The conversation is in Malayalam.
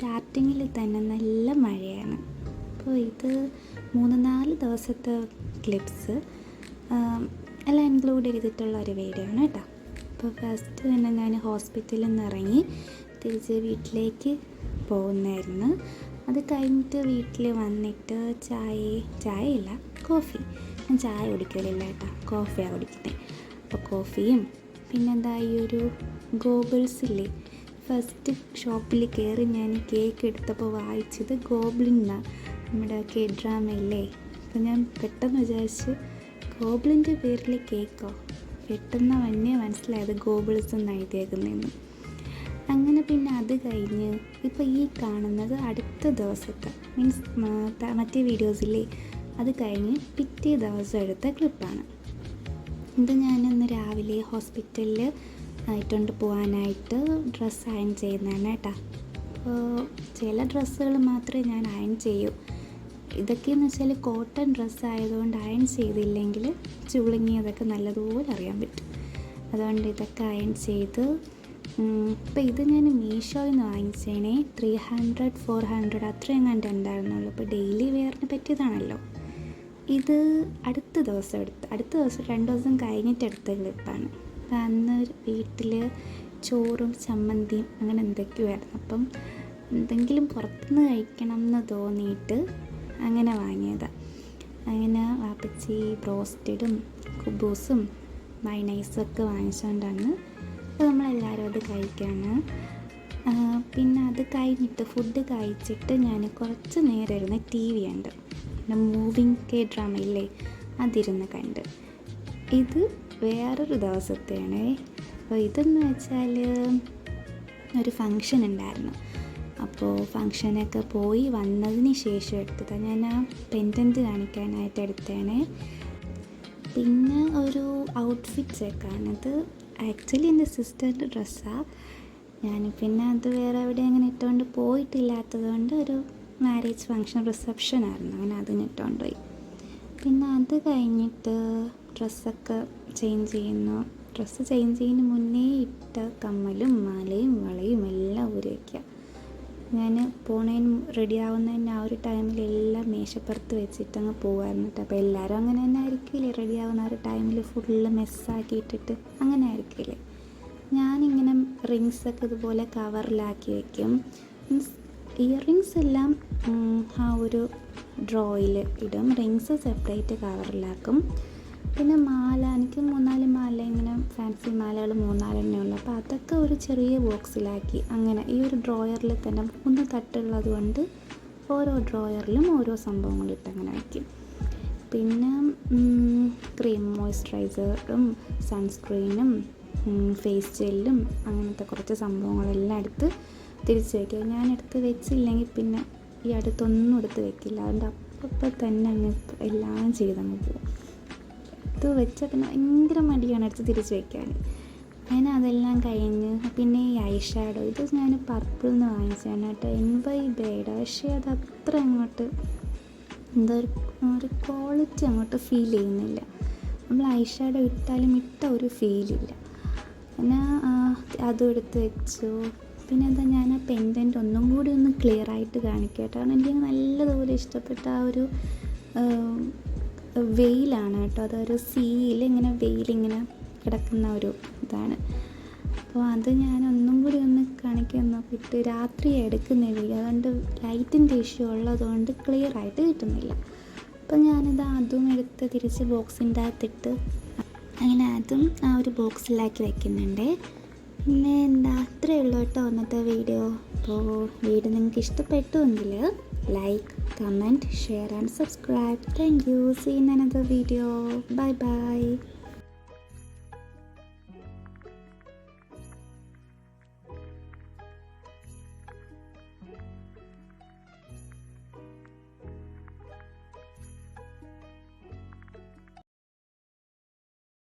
സ്റ്റാർട്ടിങ്ങിൽ തന്നെ നല്ല മഴയാണ്. അപ്പോൾ ഇത് 3-4 ദിവസത്തെ ക്ലിപ്സ് എല്ലാം ഇൻക്ലൂഡ് ചെയ്തിട്ടുള്ള ഒരു വീഡിയോ ആണ് കേട്ടോ. അപ്പോൾ ഫസ്റ്റ് തന്നെ ഞാൻ ഹോസ്പിറ്റലിൽ നിന്ന് ഇറങ്ങി തിരിച്ച് വീട്ടിലേക്ക് പോകുന്നായിരുന്നു. അത് കഴിഞ്ഞിട്ട് വീട്ടിൽ വന്നിട്ട് ചായയില്ല കോഫി. ഞാൻ ചായ കുടിക്കലില്ല കേട്ടോ, കോഫിയാണ് കുടിക്കുന്നത്. അപ്പോൾ കോഫിയും പിന്നെന്താ ഈ ഒരു ഗോബിൾസില്ലേ, ഫസ്റ്റ് ഷോപ്പിൽ കയറി ഞാൻ കേക്ക് എടുത്തപ്പോൾ വായിച്ചത് ഗോബ്ലിന്നാണ്, നമ്മുടെ K-ഡ്രാമയില്ലേ. അപ്പോൾ ഞാൻ പെട്ടെന്ന് വിചാരിച്ചു ഗോബ്ലിൻ്റെ പേരിൽ കേക്കോ, പെട്ടെന്ന് തന്നെ മനസ്സിലായത് ഗോബിൾസ് എന്ന് എഴുതിയേക്കുന്നതെന്ന്. അങ്ങനെ പിന്നെ അത് കഴിഞ്ഞ് ഇപ്പോൾ ഈ കാണുന്നത് അടുത്ത ദിവസത്തെ മീൻസ് മറ്റേ വീഡിയോസില്ലേ, അത് കഴിഞ്ഞ് പിറ്റേ ദിവസം എടുത്ത ക്ലിപ്പാണ്. ഇത് ഞാനിന്ന് രാവിലെ ഹോസ്പിറ്റലിൽ ഇട്ടുകൊണ്ട് പോകാനായിട്ട് ഡ്രസ്സ് അയൺ ചെയ്യുന്നതാണ് കേട്ടോ. അപ്പോൾ ചില ഡ്രസ്സുകൾ മാത്രമേ ഞാൻ അയൺ ചെയ്യൂ. ഇതൊക്കെയെന്ന് വെച്ചാൽ കോട്ടൺ ഡ്രസ്സ് ആയതുകൊണ്ട് അയൺ ചെയ്തില്ലെങ്കിൽ ചുളുങ്ങിയതൊക്കെ നല്ലതുപോലെ അറിയാൻ പറ്റും. അതുകൊണ്ട് ഇതൊക്കെ അയൺ ചെയ്ത് ഇപ്പോൾ ഇത് ഞാൻ മീഷോയിൽ നിന്ന് വാങ്ങിച്ചേനെ. 300-400 അത്രയും കണ്ട് ഉണ്ടായിരുന്നുള്ളൂ. അപ്പോൾ ഡെയിലി വെയറിന് പറ്റിയതാണല്ലോ. ഇത് അടുത്ത ദിവസം 2 ദിവസം കഴിഞ്ഞിട്ട് എടുത്ത ക്ലിപ്പാണ്. അന്ന് വീട്ടിൽ ചോറും ചമ്മന്തിയും അങ്ങനെ എന്തൊക്കെയായിരുന്നു. അപ്പം എന്തെങ്കിലും പുറത്തുനിന്ന് കഴിക്കണം എന്ന് തോന്നിയിട്ട് അങ്ങനെ വാങ്ങിയതാണ്. അങ്ങനെ വാപ്പച്ചി ബ്രോസ്റ്റഡും കുബൂസും മൈനൈസും ഒക്കെ വാങ്ങിച്ചുകൊണ്ടാണ്. അപ്പോൾ നമ്മളെല്ലാവരും അത് കഴിക്കുകയാണ്. പിന്നെ അത് കഴിഞ്ഞിട്ട് ഫുഡ് കഴിച്ചിട്ട് ഞാൻ കുറച്ച് നേരം ഇരുന്ന് TV ഉണ്ട്, മൂവിങ് K-ഡ്രാമ ഇല്ലേ, അതിരുന്ന് കണ്ട്. ഇത് വേറൊരു ദിവസത്തെയാണ്. അപ്പോൾ ഇതെന്ന് വെച്ചാൽ ഒരു ഫങ്ഷൻ ഉണ്ടായിരുന്നു. അപ്പോൾ ഫങ്ഷനൊക്കെ പോയി വന്നതിന് ശേഷം എടുത്തതാണ്. ഞാൻ ആ പെൻഡൻറ്റ് കാണിക്കാനായിട്ട് എടുത്തതാണ്. പിന്നെ ഒരു ഔട്ട്ഫിറ്റ് ചെക്കാണത്. ആക്ച്വലി എൻ്റെ സിസ്റ്ററിൻ്റെ ഡ്രസ്സാണ്. ഞാൻ പിന്നെ അത് വേറെ എവിടെ അങ്ങനെ ഇട്ടുകൊണ്ട് പോയിട്ടില്ലാത്തത് കൊണ്ട് ഒരു മാരേജ് ഫങ്ഷൻ റിസപ്ഷൻ ആയിരുന്നു, അങ്ങനെ അതിന് ഇട്ടുകൊണ്ട് പോയി. പിന്നെ അത് കഴിഞ്ഞിട്ട് ഡ്രസ്സൊക്കെ ചേഞ്ച് ചെയ്യുന്നു. ഡ്രസ്സ് ചേഞ്ച് ചെയ്യുന്നതിന് മുന്നേ ഇട്ട കമ്മലും മാലയും വളയും എല്ലാം ഊരി വയ്ക്കുക. ഞാൻ പോണതിന് റെഡി ആവുന്നതിന് ആ ഒരു ടൈമിലെല്ലാം മേശപ്പുറത്ത് വെച്ചിട്ട് അങ്ങ് പോകുമായിരുന്നു കേട്ടോ. അപ്പോൾ എല്ലാവരും അങ്ങനെ തന്നെ ആയിരിക്കില്ലേ, റെഡി ആവുന്ന ആ ഒരു ടൈമിൽ ഫുള്ള് മെസ്സാക്കി ഇട്ടിട്ട് അങ്ങനെ ആയിരിക്കില്ലേ. ഞാനിങ്ങനെ റിങ്സൊക്കെ ഇതുപോലെ കവറിലാക്കി വയ്ക്കും. മീൻസ് ഇയറിങ്സ് എല്ലാം ആ ഒരു ഡ്രോയിൽ ഇടും, റിങ്സ് സെപ്പറേറ്റ് കവറിലാക്കും. പിന്നെ മാല, എനിക്ക് 3-4 മാല, ഇങ്ങനെ ഫാൻസി മാലകൾ 3-4 ഉള്ളു. അപ്പോൾ അതൊക്കെ ഒരു ചെറിയ ബോക്സിലാക്കി അങ്ങനെ ഈ ഒരു ഡ്രോയറിൽ തന്നെ 3 തട്ടുള്ളത് കൊണ്ട് ഓരോ ഡ്രോയറിലും ഓരോ സംഭവങ്ങളിട്ട് അങ്ങനെ വയ്ക്കും. പിന്നെ ക്രീം, മോയ്സ്ചറൈസറും സൺസ്ക്രീനും ഫേസ് ജെല്ലും അങ്ങനത്തെ കുറച്ച് സംഭവങ്ങളെല്ലാം എടുത്ത് തിരിച്ച് വയ്ക്കുക. ഞാൻ എടുത്ത് വെച്ചില്ലെങ്കിൽ പിന്നെ ഈ അടുത്തൊന്നും എടുത്ത് വെക്കില്ല. അതുകൊണ്ട് അപ്പം തന്നെ അങ്ങ് എല്ലാം ചെയ്തങ്ങ് പോകും. എടുത്ത് വെച്ചാൽ പിന്നെ ഭയങ്കര മടിയാണ് എടുത്ത് തിരിച്ച് വയ്ക്കാൻ. അങ്ങനെ അതെല്ലാം കഴിഞ്ഞ് പിന്നെ ഈ ഐ ഷാഡോ, ഇത് ഞാൻ പർപ്പിളിൽ നിന്ന് വാങ്ങിച്ചതാണ് കേട്ടോ, NYBയുടെ. പക്ഷേ അത് അത്ര അങ്ങോട്ട് എന്താ ഒരു ക്വാളിറ്റി അങ്ങോട്ട് ഫീൽ ചെയ്യുന്നില്ല. നമ്മൾ ഐ ഷാഡോ ഇട്ടാലും ഇട്ട ഒരു ഫീലില്ല. പിന്നെ അതും എടുത്ത് വെച്ചു. പിന്നെ എന്താ, ഞാൻ ആ പെൻഡൻറ്റ് ഒന്നും കൂടി ഒന്ന് ക്ലിയർ ആയിട്ട് കാണിക്കാം. കാരണം എനിക്ക് നല്ലതുപോലെ ഇഷ്ടപ്പെട്ട ആ ഒരു വെയിലാണ് കേട്ടോ. അതൊരു സീയിൽ ഇങ്ങനെ വെയിലിങ്ങനെ കിടക്കുന്ന ഒരു ഇതാണ്. അപ്പോൾ അത് ഞാൻ ഒന്നും കൂടി ഒന്ന് കാണിക്കാൻ നോക്കിയിട്ട് രാത്രി എടുക്കുന്ന വീഡിയോ, അതുകൊണ്ട് ലൈറ്റിൻ്റെ ഇഷ്യൂ ഉള്ളതുകൊണ്ട് ക്ലിയർ ആയിട്ട് കിട്ടുന്നില്ല. അപ്പോൾ ഞാനിത് അതും എടുത്ത് തിരിച്ച് ബോക്സിൻ്റെ അകത്തിട്ട് അങ്ങനെ അതും ആ ഒരു ബോക്സിലാക്കി വയ്ക്കുന്നുണ്ട്. പിന്നെ എന്താ, അത്രയേ ഉള്ളൂ കേട്ടോ ഇന്നത്തെ വീഡിയോ. അപ്പോൾ വീഡിയോ നിങ്ങൾക്ക് ഇഷ്ടപ്പെട്ടുവെങ്കിൽ like, comment, share and subscribe. Thank you. See in another video. Bye by.